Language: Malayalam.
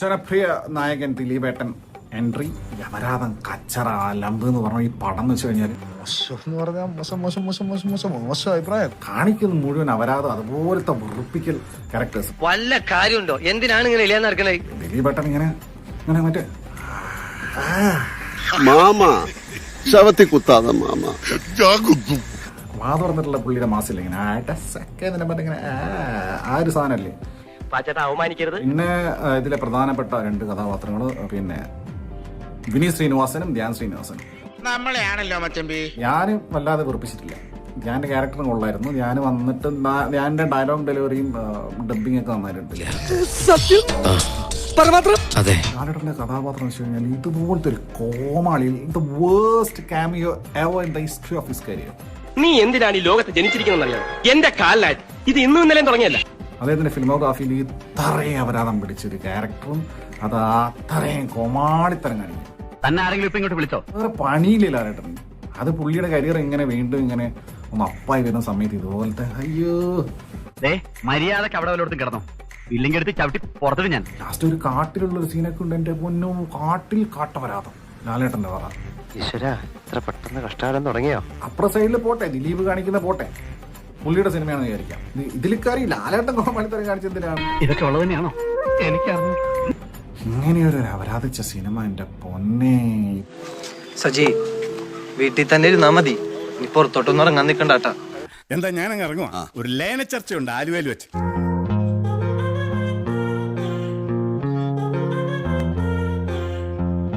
ജനപ്രിയ നായകൻ ദിലീപേട്ടൻ എൻട്രി. യമരാധൻ കച്ചറ ലംബ് എന്ന് പറഞ്ഞ ഈ പടം എന്ന് വെച്ച് കഴിഞ്ഞാൽ അഭിപ്രായം കാണിക്കുന്ന മുഴുവൻ അപരാധം, അതുപോലത്തെ വെറുപ്പിക്കൽ ക്യാരക്ടേഴ്സ്. വല്ല കാര്യമുണ്ടോ? എന്തിനാണ് ഇങ്ങനെ ഇല്ലാന്ന് നടക്കണേ? ദിലീപേട്ടൻ ഇങ്ങനെ ഇങ്ങനെ മറ്റേ മാമ ശവത്തി കുത്താതെ മാമ വാ തുറന്നിട്ടുള്ള പുള്ളിയുടെ മാസില്ല ഇങ്ങനെ ആയിട്ടെന്നെ ഇങ്ങനെ ആ ഒരു സാധനല്ലേ. അവമാനിക്കരുത്. പിന്നെ ഇതിലെ പ്രധാനപ്പെട്ട രണ്ട് കഥാപാത്രങ്ങൾ പിന്നെ വിനീത് ശ്രീനിവാസനും ധ്യാൻ ശ്രീനിവാസനും. നമ്മളെയാണല്ലോ മച്ചമ്പി. ഞാനും വല്ലാതെ വെറുപ്പിച്ചിട്ടില്ല. ധ്യാന്റെ ക്യാരക്ടറും കൊള്ളായിരുന്നു. ഞാൻ വന്നിട്ട് ധ്യാന്റെ ഡയലോഗ് ഡെലിവറിയും ഡബിങ് ഒക്കെ നന്നായിട്ടുണ്ട്. ലാലേട്ടന്റെ കഥാപാത്രം വെച്ച് കഴിഞ്ഞാൽ ഇതുപോലത്തെ ഒരു കോമാളി, the worst cameo ever in the history of his career. നീ എന്തിനാണ് ഈ ലോകത്ത് ജനിച്ചിരിക്കുന്നറിയാം? എന്റെ കാലിലായിട്ട് ഇത് ഇന്നും ഇന്നലെയും തുടങ്ങിയല്ല. അദ്ദേഹത്തിന്റെ ഫിലിമോഗ്രാഫിയിൽ ഇത്രയും അപരാധം പിടിച്ചൊരു ക്യാരക്ടറും അത് അത്രയും കോമാളിത്തരം കാണിക്കും. തന്നെ ആരെങ്കിലും ഇപ്പൊ ഇങ്ങോട്ട് വിളിച്ചോ? വേറെ പണിയില്ല ലാലേട്ടൻ. അത് പുള്ളിയുടെ കരിയർ ഇങ്ങനെ വീണ്ടും ഇങ്ങനെ ഒന്ന് അപ്പായി വരുന്ന സമയത്ത് ഇതുപോലത്തെ അയ്യോ മര്യാദക്ക് അവിടെ വല്ലയിടത്തും കിടന്നോ, ഇല്ലെങ്കിൽ എടുത്ത് ചവിട്ടി പുറത്തിട്ട് ഞാൻ. ലാസ്റ്റ് ഒരു കാട്ടിലുള്ള ഒരു സീനൊക്കെ ഉണ്ട്. എന്റെ പൊന്നോ, കാട്ടിൽ കാട്ടപരാധം ലാലേട്ടന്റെ പറ. ഈശ്വരാ, ഇത്ര പെട്ടെന്ന് കഷ്ടകാലം തുടങ്ങിയോ? അപ്പുറ സൈഡിൽ പോട്ടെ, ദിലീപ് കാണിക്കുന്ന പോട്ടെ, പുള്ളിയുടെ സിനിമയാണെന്ന് വിചാരിക്കാം. ഇതിലിക്കാരി ലാലേട്ടൻ കോമാളിത്തരം കാണിച്ചെന്തിനാണ്? ഇതൊക്കെ ഉള്ളത് തന്നെയാണോ? എനിക്കറിഞ്ഞു. ഇങ്ങനെയൊരു അപരാധിച്ച സിനിമ എന്റെ പൊന്നേ. സജി, വീട്ടിൽ തന്നെ ഇരുന്നാ മതി, നീ പുറത്തോട്ടൊന്നും ഇറങ്ങാൻ നിൽക്കണ്ടാട്ടാ. എന്താ ഞാനങ്ങ് ഇറങ്ങുവാ. ഒരു ലേന ചർച്ചയുണ്ട് ആലുവയിൽ വെച്ച്.